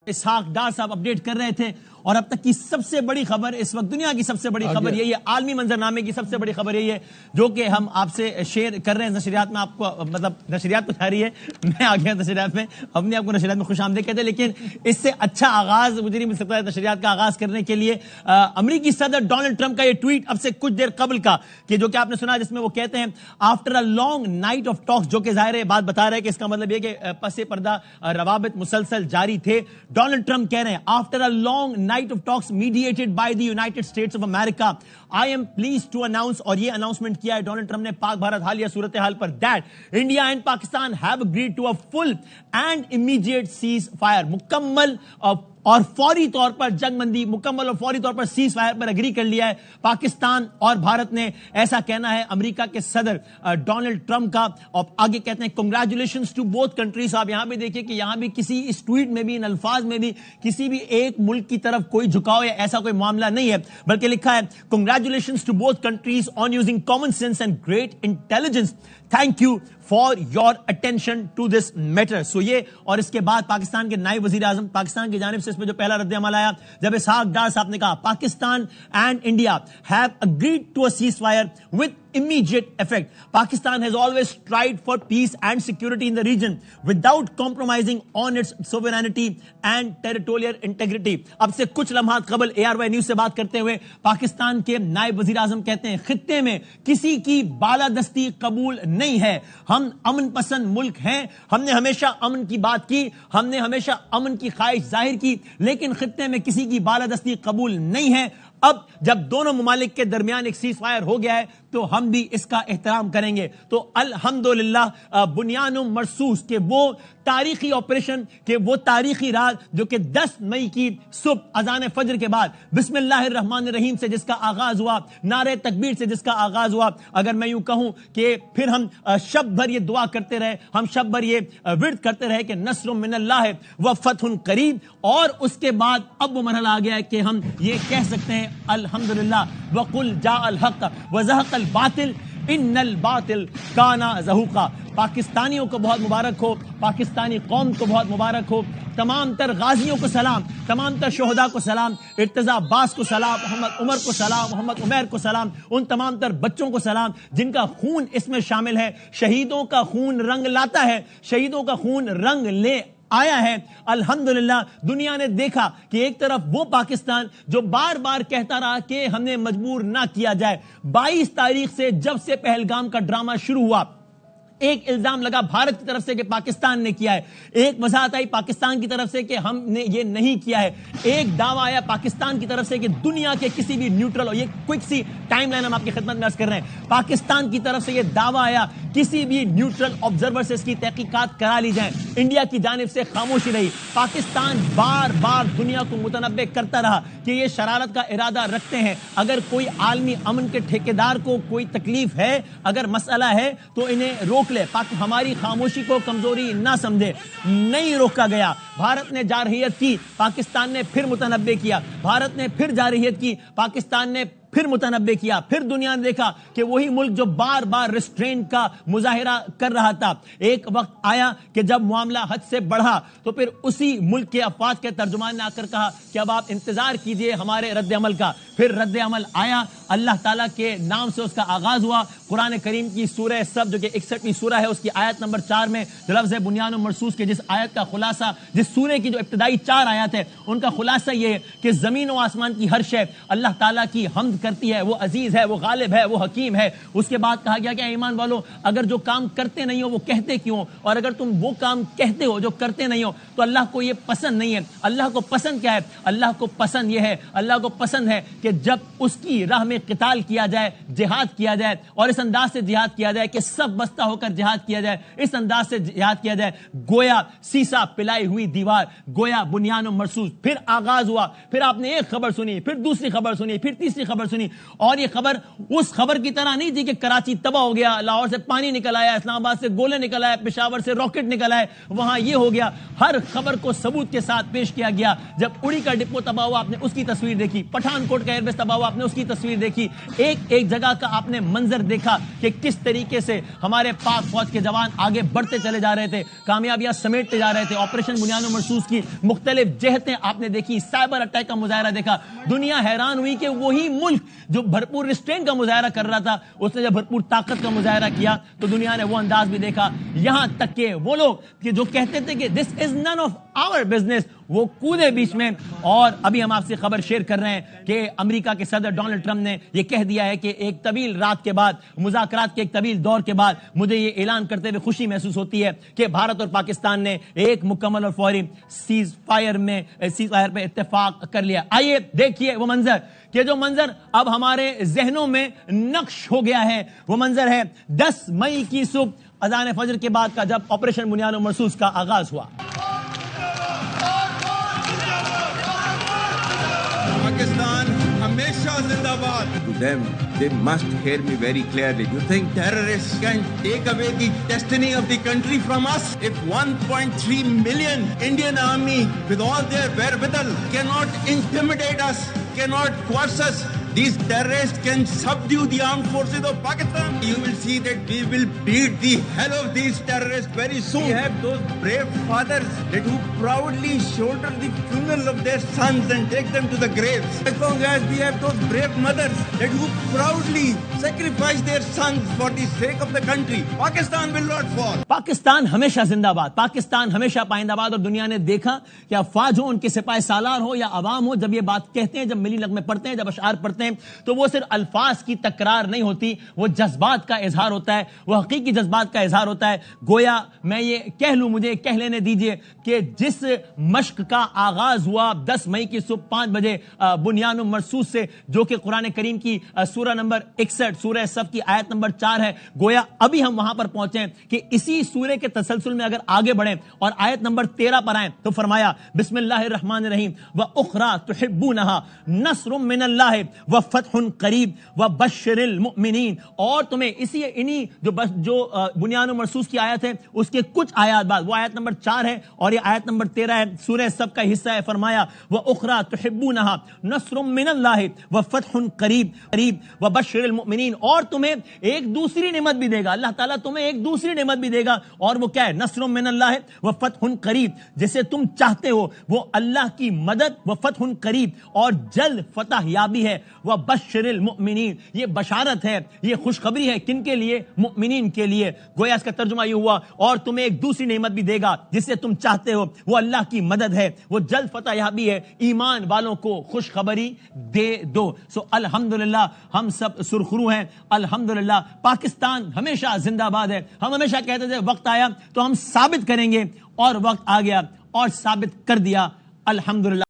اسحاق ڈار صاحب اپڈیٹ کر رہے تھے، اور اب تک کی سب سے بڑی خبر اس وقت دنیا کی سب سے بڑی خبر یہی ہے، عالمی منظرنامے کی سب سے بڑی خبر یہی ہے جو کہ ہم آپ سے شیئر کر رہے ہیں نشریات میں. آپ کو مطلب نشریات کچھ آ رہی ہے، میں آ گیا نشریات میں، اپنے آپ کو نشریات میں خوش آمدید کہتے ہیں، لیکن اس سے اچھا آغاز مجھے نہیں مل سکتا ہے نشریات کا آغاز کرنے کے لیے. امریکی صدر ڈونلڈ ٹرمپ کا یہ ٹویٹ اب سے کچھ دیر قبل کا کہ جو کہ آپ نے سنا، جس میں وہ کہتے ہیں after a long night of talks, جو کہ ظاہر ہے بات بتا رہے ہیں کہ اس کا مطلب یہ کہ پس پردہ روابط مسلسل جاری تھے. ڈونلڈ ٹرمپ کہہ رہے ہیں after a long night of talks mediated by the United States of America, I am pleased to announce, اور یہ announcement کیا ہے ڈونلڈ ٹرمپ نے پاک بھارت حالیہ صورتحال پر، that India and Pakistan have agreed to a full and immediate ceasefire، مکمل اور فوری طور پر جنگ بندی، مکمل اور فوری طور پر سیز فائر پر اگری کر لیا ہے پاکستان اور بھارت نے. ایسا کہنا ہے امریکہ کے صدر ڈونلڈ ٹرمپ کا، اور آگے کہتے ہیں کنگریچولیشنز ٹو بوتھ کنٹریز. آپ یہاں بھی دیکھیں کہ یہاں بھی کسی اس ٹویٹ میں بھی، ان الفاظ میں بھی کسی بھی ایک ملک کی طرف کوئی جھکاؤ یا ایسا کوئی معاملہ نہیں ہے، بلکہ لکھا ہے congratulations to both countries on using common sense and great intelligence, thank you for your attention to this matter. So یہ، اور اس کے بعد پاکستان کے نائب وزیر اعظم پاکستان کی جانب سے اس میں جو پہلا رد عمل آیا جب اسحاق ڈار صاحب نے کہا Pakistan and India have agreed to a cease fire with immediate effect. Pakistan has always tried for peace and security in the region without compromising on its sovereignty and territorial integrity. اب سے کچھ لمحات قبل ARY نیوز سے بات کرتے ہوئے پاکستان کے نائب وزیر اعظم کہتے ہیں خطے میں کسی کی بالادستی قبول نہیں ہے، ہم امن پسند ملک ہیں، ہم نے ہمیشہ امن کی بات کی، ہم نے ہمیشہ امن کی خواہش ظاہر کی، لیکن خطے میں کسی کی بالادستی قبول نہیں ہے. اب جب دونوں ممالک کے درمیان ایک سیز فائر ہو گیا ہے تو ہم بھی اس کا احترام کریں گے. تو الحمدللہ بنیان مرصوص کے وہ تاریخی آپریشن، کہ وہ تاریخی رات جو کہ 10 مئی کی صبح اذان فجر کے بعد بسم اللہ الرحمن الرحیم سے جس کا آغاز ہوا، نعرہ تکبیر سے جس کا آغاز ہوا، اگر میں یوں کہوں کہ پھر ہم شب بھر یہ دعا کرتے رہے، ہم شب بھر یہ ورد کرتے رہے کہ نصر من اللہ و فتح قریب، اور اس کے بعد اب وہ مرحلہ آ گیا ہے کہ ہم یہ کہہ سکتے ہیں الحمدللہ وقل جاء الحق وزهق الباطل ان الباطل کان زہوقا. پاکستانیوں کو بہت مبارک ہو، پاکستانی قوم کو بہت مبارک ہو، تمام تر غازیوں کو سلام، تمام تر شہداء کو سلام، ارتضیٰ عباس کو سلام، محمد عمر کو سلام، محمد عمیر کو سلام، ان تمام تر بچوں کو سلام جن کا خون اس میں شامل ہے. شہیدوں کا خون رنگ لاتا ہے، شہیدوں کا خون رنگ لے آیا ہے. الحمدللہ دنیا نے دیکھا کہ ایک طرف وہ پاکستان جو بار بار کہتا رہا کہ ہمیں مجبور نہ کیا جائے، 22 تاریخ سے جب سے پہلگام کا ڈرامہ شروع ہوا، ایک الزام لگا بھارت کی طرف سے کہ پاکستان نے کیا ہے، ایک وضاحت آئی پاکستان کی طرف سے کہ ہم نے یہ نہیں کیا ہے، ایک دعویٰ آیا پاکستان کی طرف سے کہ دنیا کے کسی بھی نیوٹرل، اور یہ کوئک سی ٹائم لائن ہم آپ کی خدمت میں عرض کر رہے ہیں، پاکستان کی طرف سے یہ دعویٰ آیا کسی بھی نیوٹرل آبزرور سے اس کی تحقیقات کرا لی جائیں. انڈیا کی جانب سے خاموشی رہی. پاکستان بار بار دنیا کو متنبع کرتا رہا کہ یہ شرارت کا ارادہ رکھتے ہیں، اگر کوئی عالمی امن کے ٹھیکیدار کو کوئی تکلیف ہے، اگر مسئلہ ہے تو انہیں روک لے. ہماری خاموشی کو کمزوری نہ سمجھے، نہیں روکا گیا. بھارت نے جارحیت کی، پاکستان نے پھر متنبع کیا، بھارت نے پھر جارحیت کی، پاکستان نے پھر متنبع کیا. پھر دنیا نے دیکھا کہ وہی ملک جو بار بار ریسٹرینٹ کا مظاہرہ کر رہا تھا، ایک وقت آیا کہ جب معاملہ حد سے بڑھا تو پھر اسی ملک کے افواج کے ترجمان نے آ کر کہا کہ اب آپ انتظار کیجئے ہمارے رد عمل کا. پھر رد عمل آیا، اللہ تعالیٰ کے نام سے اس کا آغاز ہوا. قرآن کریم کی سورہ سب جو کہ 61ویں سورہ ہے، اس کی آیت نمبر 4 میں لفظ بنیان مرصوص کے جس آیت کا خلاصہ، جس سورہ کی جو ابتدائی 4 آیات ہے ان کا خلاصہ یہ ہے کہ زمین و آسمان کی ہر شے اللہ تعالیٰ کی حمد کرتی ہے، وہ عزیز ہے، وہ غالب ہے، وہ حکیم ہے. اس کے بعد کہا گیا کہ ایمان والو اگر جو کام کرتے نہیں ہو وہ کہتے کیوں، اور اگر تم وہ کام کہتے ہو جو کرتے نہیں ہو تو اللہ کو یہ پسند نہیں ہے. اللہ کو پسند کیا ہے؟ اللہ کو پسند یہ ہے، اللہ کو پسند ہے کہ جب اس کی راہ میں قتال کیا جائے، جہاد کیا جائے، اور اس انداز سے جہاد کیا جائے کہ سب بستہ ہو کر جہاد کیا جائے، اس انداز سے جہاد کیا جائے گویا سیسا پلائی ہوئی دیوار، گویا بنیان مرصوص. پھر آغاز ہوا، پھر آپ نے ایک خبر سنی، پھر دوسری خبر سنی، پھر تیسری خبر سنی، اور یہ خبر اس خبر کی طرح نہیں تھی کہ کراچی تباہ ہو گیا، لاہور سے پانی نکل آیا، اسلام آباد سے گولے نکل آئے، پشاور سے راکٹ نکل آئے، وہاں یہ ہو گیا. ہر خبر کو ثبوت کے ساتھ پیش کیا گیا. جب اڑی کا ڈپو تباہ ہوا آپ نے اس کی تصویر دیکھی، پٹھان کوٹ کا ایئر بیس تباہ ہوا آپ نے اس کی تصویر دیکھی. دیکھی, ایک ایک جگہ کا آپ نے منظر دیکھا کہ کس طریقے سے ہمارے پاک فوج کے جوان آگے بڑھتے چلے جا رہے تھے, کامیابیاں سمیٹتے جا رہے تھے. آپریشن بنیاد و مرصوص کی مختلف جہتیں آپ نے دیکھی, سائبر اٹیک کا مظاہرہ دیکھا. دنیا حیران ہوئی کہ وہی ملک جو بھرپور ریسٹرین کا مظاہرہ کر رہا تھا, اس نے جب بھرپور طاقت کا مظاہرہ کیا تو دنیا نے وہ انداز بھی دیکھا. یہاں تک کہ وہ لوگ کہ جو کہتے تھے کہ دس از نن آف آور بزنس, وہ کودے بیچ میں. اور ابھی ہم آپ سے خبر شیئر کر رہے ہیں کہ امریکہ کے صدر ڈونلڈ ٹرمپ نے یہ کہہ دیا ہے کہ ایک طویل رات کے بعد, مذاکرات کے ایک طویل دور کے بعد, مجھے یہ اعلان کرتے ہوئے خوشی محسوس ہوتی ہے کہ بھارت اور پاکستان نے ایک مکمل اور فوری سیز فائر پہ اتفاق کر لیا. آئیے دیکھیے وہ منظر, کہ جو منظر اب ہمارے ذہنوں میں نقش ہو گیا ہے. وہ منظر ہے 10 مئی کی صبح اذان فجر کے بعد کا, جب آپریشن بنیاد و مرصوص کا آغاز ہوا. Pakistan ہمیشہ زندہ باد. To them, they must hear me very clearly. You think terrorists can take away the destiny of the country from us? If 1.3 million Indian army with all their wherewithal cannot intimidate us, cannot coerce us, these terrorists can subdue the armed forces of Pakistan. You will see that we will beat the hell of these terrorists very soon. We have those brave fathers that who proudly shoulder the funeral of their sons and take them to the graves. As long as we have those brave mothers that who proudly sacrifice their sons for the sake of the country, Pakistan will not fall. Pakistan ہمیشہ زندہ باد, پاکستان ہمیشہ پائندہ باد. اور دنیا نے دیکھا کہ افواج ہو, ان کے سپاہ سالار ہو یا عوام ہو, جب یہ بات کہتے ہیں, جب ملی نغمے پڑھتے ہیں, جب اشعار پڑھتے ہیں, تو وہ صرف الفاظ کی تکرار نہیں ہوتی, وہ جذبات کا اظہار ہوتا ہے, وہ حقیقی جذبات کا اظہار ہوتا ہے. گویا میں یہ کہہ لوں, مجھے کہہ لینے دیجئے کہ جس مشق کا آغاز ہوا 10 مئی کی صبح 5 بجے بنیاد و مرصوص سے, جو کہ قرآن کریم کی سورہ نمبر 61 سورہ صف کی آیت نمبر 4 ہے, گویا ابھی ہم وہاں پر پہنچے کہ اسی سورے کے تسلسل میں اگر آگے بڑھیں اور آیت نمبر 13 پر آئیں تو فرمایا بسم اللہ الرحمن الرحیم وَأُخْرَى تُحِبُّونَهَا نَصْرٌ مِّنَ اللَّهِ وَفَتْحٌ قَرِيبٌ وَبَشِّرِ الْمُؤْمِنِينَ. اور تمہیں اسی انہی جو بنیاد و مرصوص کی آیت ہے اس کے کچھ آیات بعد, وہ آیت نمبر 4 ہے اور یہ آیت نمبر 13 ہے, سورہ صف کا حصہ ہے. فرمایا وَأُخْرَى تُحِبُّونَهَا نَصْرٌ مِّنَ اللَّهِ وَفَتْحٌ قَرِيبٌ وَبَشِّرِ الْمُؤْمِنِينَ. اور تمہیں ایک دوسری نعمت بھی دے گا, اللہ تعالیٰ تمہیں ایک دوسری نعمت بھی دے گا, اور وہ کیا ہے؟ نصر من اللہ وفتح قریب. جسے تم چاہتے ہو وہ اللہ کی مدد, وفتح قریب, اور جلد فتح یابی ہے. وبشر المؤمنین, یہ بشارت ہے, یہ خوشخبری ہے, کن کے لیے؟ مؤمنین کے لیے. گویا اس کا ترجمہ یہ ہوا اور تمہیں ایک دوسری نعمت بھی دے گا جسے تم چاہتے ہو, وہ اللہ کی مدد ہے, وہ جلد فتح یابی ہے. ایمان والوں کو خوشخبری دے دو. سو الحمدللہ ہم سب سرخرو ہیں, الحمدللہ پاکستان ہمیشہ زندہ باد ہے. ہم ہمیشہ کہتے تھے وقت آیا تو ہم ثابت کریں گے, اور وقت آ گیا اور ثابت کر دیا الحمدللہ.